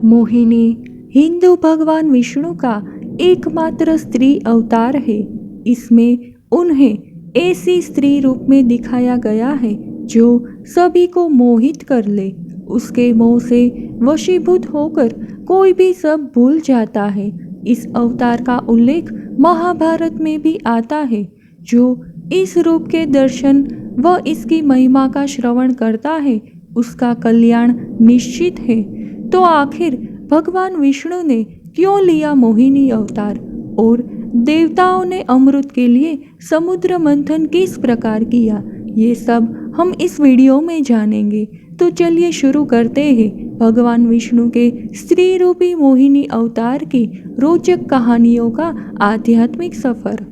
मोहिनी हिंदू भगवान विष्णु का एकमात्र स्त्री अवतार है। इसमें उन्हें ऐसी स्त्री रूप में दिखाया गया है जो सभी को मोहित कर ले। उसके मोह से वशीभूत होकर कोई भी सब भूल जाता है। इस अवतार का उल्लेख महाभारत में भी आता है। जो इस रूप के दर्शन व इसकी महिमा का श्रवण करता है उसका कल्याण निश्चित है। तो आखिर भगवान विष्णु ने क्यों लिया मोहिनी अवतार और देवताओं ने अमृत के लिए समुद्र मंथन किस प्रकार किया, ये सब हम इस वीडियो में जानेंगे। तो चलिए शुरू करते हैं भगवान विष्णु के स्त्री रूपी मोहिनी अवतार की रोचक कहानियों का आध्यात्मिक सफर।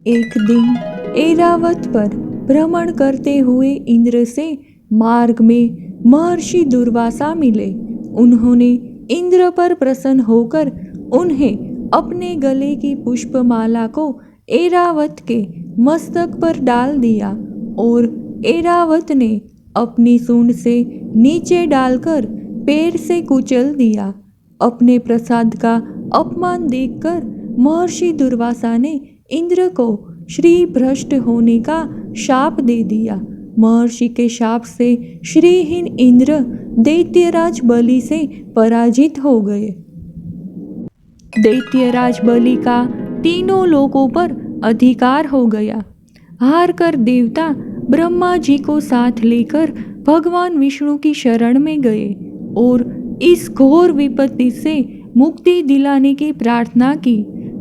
एक दिन ऐरावत पर भ्रमण करते हुए इंद्र से मार्ग में महर्षि दुर्वासा मिले। उन्होंने इंद्र पर प्रसन्न होकर उन्हें अपने गले की पुष्पमाला को ऐरावत के मस्तक पर डाल दिया और ऐरावत ने अपनी सूंड से नीचे डालकर पैर से कुचल दिया। अपने प्रसाद का अपमान देखकर महर्षि दुर्वासा ने इंद्र को श्री भ्रष्ट होने का शाप दे दिया। महर्षि के शाप से श्रीहीन इंद्र दैत्यराज बलि से पराजित हो गए। दैत्यराज बलि का तीनों लोकों पर अधिकार हो गया। हार कर देवता ब्रह्मा जी को साथ लेकर भगवान विष्णु की शरण में गए और इस घोर विपत्ति से मुक्ति दिलाने की प्रार्थना की।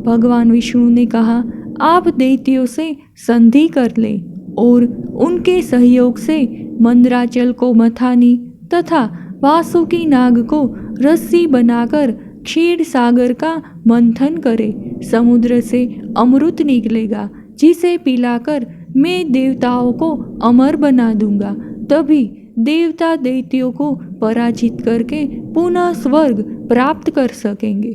भगवान विष्णु ने कहा, आप दैत्यों से संधि कर ले और उनके सहयोग से मंदराचल को मथानी तथा वासुकी नाग को रस्सी बनाकर क्षीर सागर का मंथन करे। समुद्र से अमृत निकलेगा जिसे पिलाकर मैं देवताओं को अमर बना दूंगा। तभी देवता दैत्यों को पराजित करके पुनः स्वर्ग प्राप्त कर सकेंगे।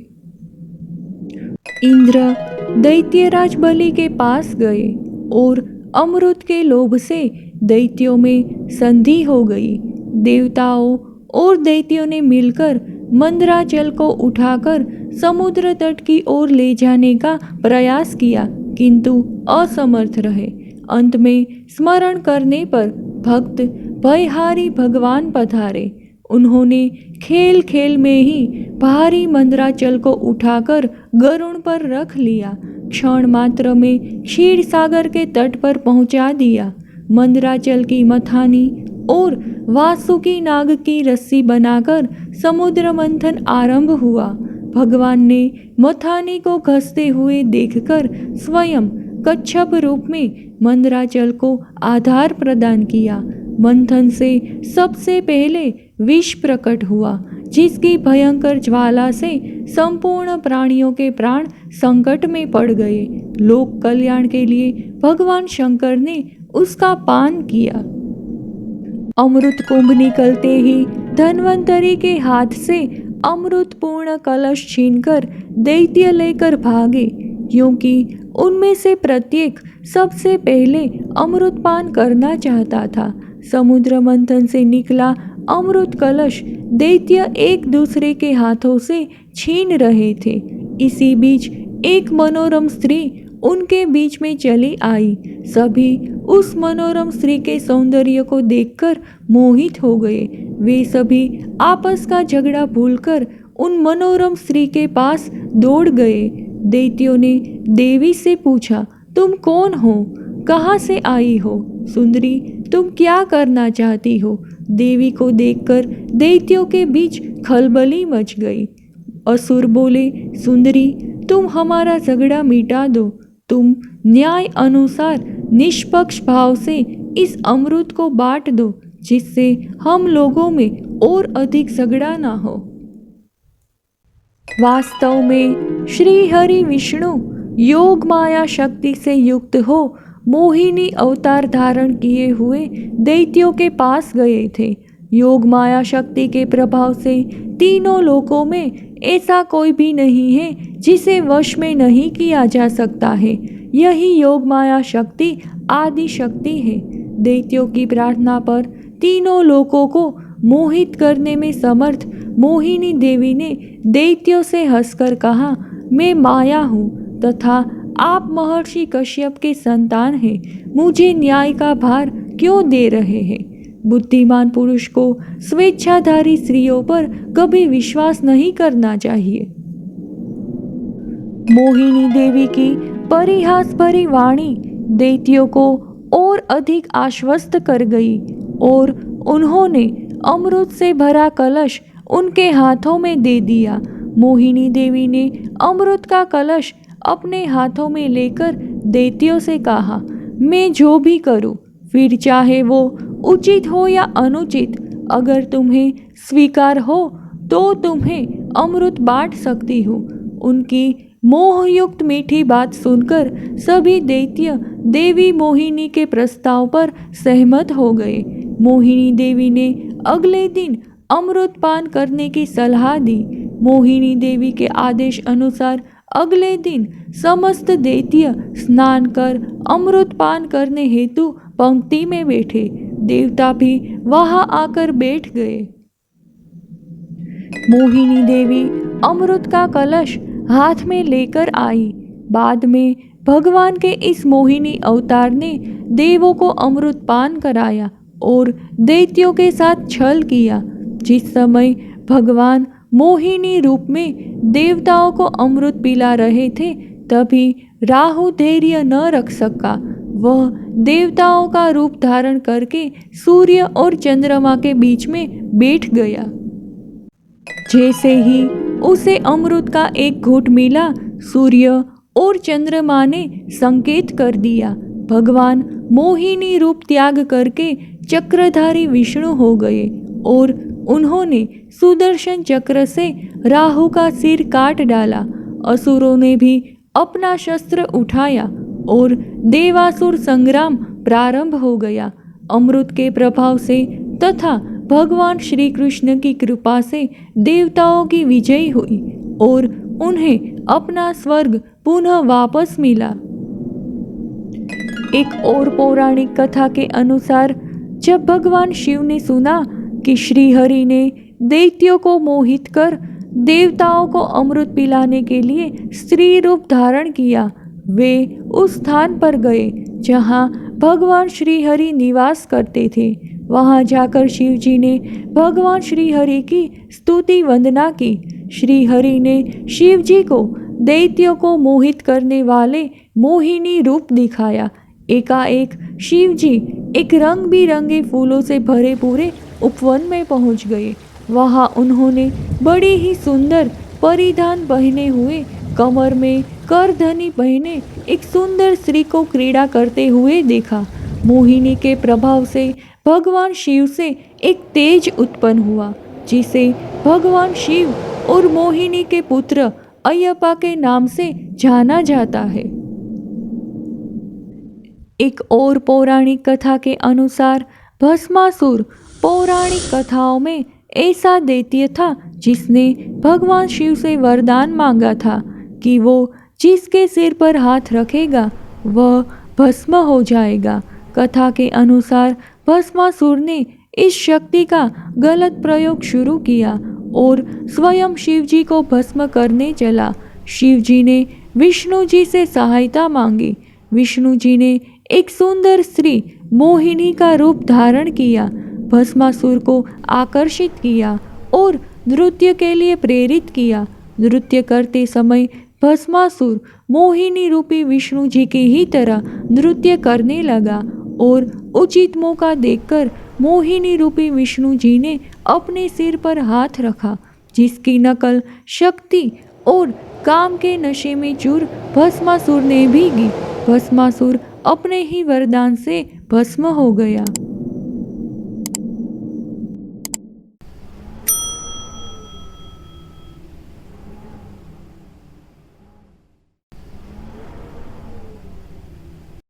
इंद्र दैत्यराज बलि के पास गए और अमृत के लोभ से दैत्यों में संधि हो गई। देवताओं और दैत्यों ने मिलकर मंदराचल को उठाकर समुद्र तट की ओर ले जाने का प्रयास किया किंतु असमर्थ रहे। अंत में स्मरण करने पर भक्त भयहारी भगवान पधारे। उन्होंने खेल खेल में ही भारी मंदराचल को उठाकर गरुड़ पर रख लिया। क्षण मात्र में क्षीर सागर के तट पर पहुंचा दिया। मंदराचल की मथानी और वासुकी नाग की रस्सी बनाकर समुद्र मंथन आरंभ हुआ। भगवान ने मथानी को घसते हुए देखकर स्वयं कच्छप रूप में मंदराचल को आधार प्रदान किया। मंथन से सबसे पहले विष प्रकट हुआ जिसकी भयंकर ज्वाला से संपूर्ण प्राणियों के प्राण संकट में पड़ गए। लोक कल्याण के लिए भगवान शंकर ने उसका पान किया। अमृत कुंभ निकलते ही धन्वंतरी के हाथ से अमृत पूर्ण कलश छीनकर दैत्य लेकर भागे, क्योंकि उनमें से प्रत्येक सबसे पहले अमृत पान करना चाहता था। समुद्र मंथन से निकला अमृत कलश दैत्य एक दूसरे के हाथों से छीन रहे थे। इसी बीच एक मनोरम स्त्री उनके बीच में चली आई। सभी उस मनोरम स्त्री के सौंदर्य को देखकर मोहित हो गए। वे सभी आपस का झगड़ा भूलकर उन मनोरम स्त्री के पास दौड़ गए। दैत्यों ने देवी से पूछा, तुम कौन हो, कहाँ से आई हो? सुंदरी, तुम क्या करना चाहती हो? देवी को देखकर दैत्यों के बीच खलबली मच गई। असुर बोले, सुंदरी, तुम हमारा झगड़ा मिटा दो। तुम न्याय अनुसार निष्पक्ष भाव से इस अमृत को बांट दो, जिससे हम लोगों में और अधिक झगड़ा ना हो। वास्तव में श्री हरि विष्णु योग माया शक्ति से युक्त हो मोहिनी अवतार धारण किए हुए दैत्यों के पास गए थे। योग माया शक्ति के प्रभाव से तीनों लोकों में ऐसा कोई भी नहीं है जिसे वश में नहीं किया जा सकता है। यही योग माया शक्ति आदि शक्ति है। दैत्यों की प्रार्थना पर तीनों लोकों को मोहित करने में समर्थ मोहिनी देवी ने दैत्यों से हंसकर कहा, मैं माया हूँ तथा आप महर्षि कश्यप के संतान हैं, मुझे न्याय का भार क्यों दे रहे हैं? बुद्धिमान पुरुष को स्वेच्छाधारी स्त्रियों पर कभी विश्वास नहीं करना चाहिए। मोहिनी देवी की परिहास भरी वाणी दैत्यों को और अधिक आश्वस्त कर गई और उन्होंने अमृत से भरा कलश उनके हाथों में दे दिया। मोहिनी देवी ने अमृत का कलश अपने हाथों में लेकर दैत्यों से कहा, मैं जो भी करूं, फिर चाहे वो उचित हो या अनुचित, अगर तुम्हें स्वीकार हो तो तुम्हें अमृत बांट सकती हूँ। उनकी मोहयुक्त मीठी बात सुनकर सभी दैत्य देवी मोहिनी के प्रस्ताव पर सहमत हो गए। मोहिनी देवी ने अगले दिन अमृत पान करने की सलाह दी। मोहिनी देवी के आदेश अनुसार अगले दिन समस्त दैत्य स्नान कर अमृत पान करने हेतु पंक्ति में बैठे। देवता भी वहां आकर बैठ गए। मोहिनी देवी अमृत का कलश हाथ में लेकर आई। बाद में भगवान के इस मोहिनी अवतार ने देवों को अमृत पान कराया और दैत्यों के साथ छल किया। जिस समय भगवान मोहिनी रूप में देवताओं को अमृत पिला रहे थे, तभी राहु धैर्य न रख सका। वह देवताओं का रूप धारण करके सूर्य और चंद्रमा के बीच में बैठ गया। जैसे ही उसे अमृत का एक घूंट मिला, सूर्य और चंद्रमा ने संकेत कर दिया। भगवान मोहिनी रूप त्याग करके चक्रधारी विष्णु हो गए और उन्होंने सुदर्शन चक्र से राहु का सिर काट डाला। असुरों ने भी अपना शस्त्र उठाया और देवासुर संग्राम प्रारंभ हो गया। अमृत के प्रभाव से तथा भगवान श्री कृष्ण की कृपा से देवताओं की विजय हुई और उन्हें अपना स्वर्ग पुनः वापस मिला। एक और पौराणिक कथा के अनुसार, जब भगवान शिव ने सुना कि श्रीहरि ने दैत्यों को मोहित कर देवताओं को अमृत पिलाने के लिए स्त्री रूप धारण किया, वे उस स्थान पर गए जहाँ भगवान श्रीहरि निवास करते थे। वहां जाकर शिव जी ने भगवान श्रीहरि की स्तुति वंदना की। श्रीहरि ने शिव जी को दैत्यों को मोहित करने वाले मोहिनी रूप दिखाया। एकाएक शिव जी एक रंग बिरंगे फूलों से भरे पूरे उपवन में पहुंच गए। वहां उन्होंने बड़ी ही सुंदर परिधान पहने हुए, कमर में करधनी पहने एक सुंदर स्त्री को क्रीड़ा करते हुए देखा। मोहिनी के प्रभाव से भगवान शिव से एक तेज उत्पन्न हुआ, जिसे भगवान शिव और मोहिनी के पुत्र अयप्पा के नाम से जाना जाता है। एक और पौराणिक कथा के अनुसार, भस्मासुर पौराणिक कथाओं में ऐसा दैत्य था जिसने भगवान शिव से वरदान मांगा था कि वो जिसके सिर पर हाथ रखेगा वह भस्म हो जाएगा। कथा के अनुसार भस्मासुर ने इस शक्ति का गलत प्रयोग शुरू किया और स्वयं शिव जी को भस्म करने चला। शिव जी ने विष्णु जी से सहायता मांगी। विष्णु जी ने एक सुंदर स्त्री मोहिनी का रूप धारण किया, भस्मासुर को आकर्षित किया और नृत्य के लिए प्रेरित किया। नृत्य करते समय भस्मासुर मोहिनी रूपी विष्णु जी की ही तरह नृत्य करने लगा और उचित मौका देखकर मोहिनी रूपी विष्णु जी ने अपने सिर पर हाथ रखा, जिसकी नकल शक्ति और काम के नशे में चूर भस्मासुर ने भी की। भस्मासुर अपने ही वरदान से भस्म हो गया।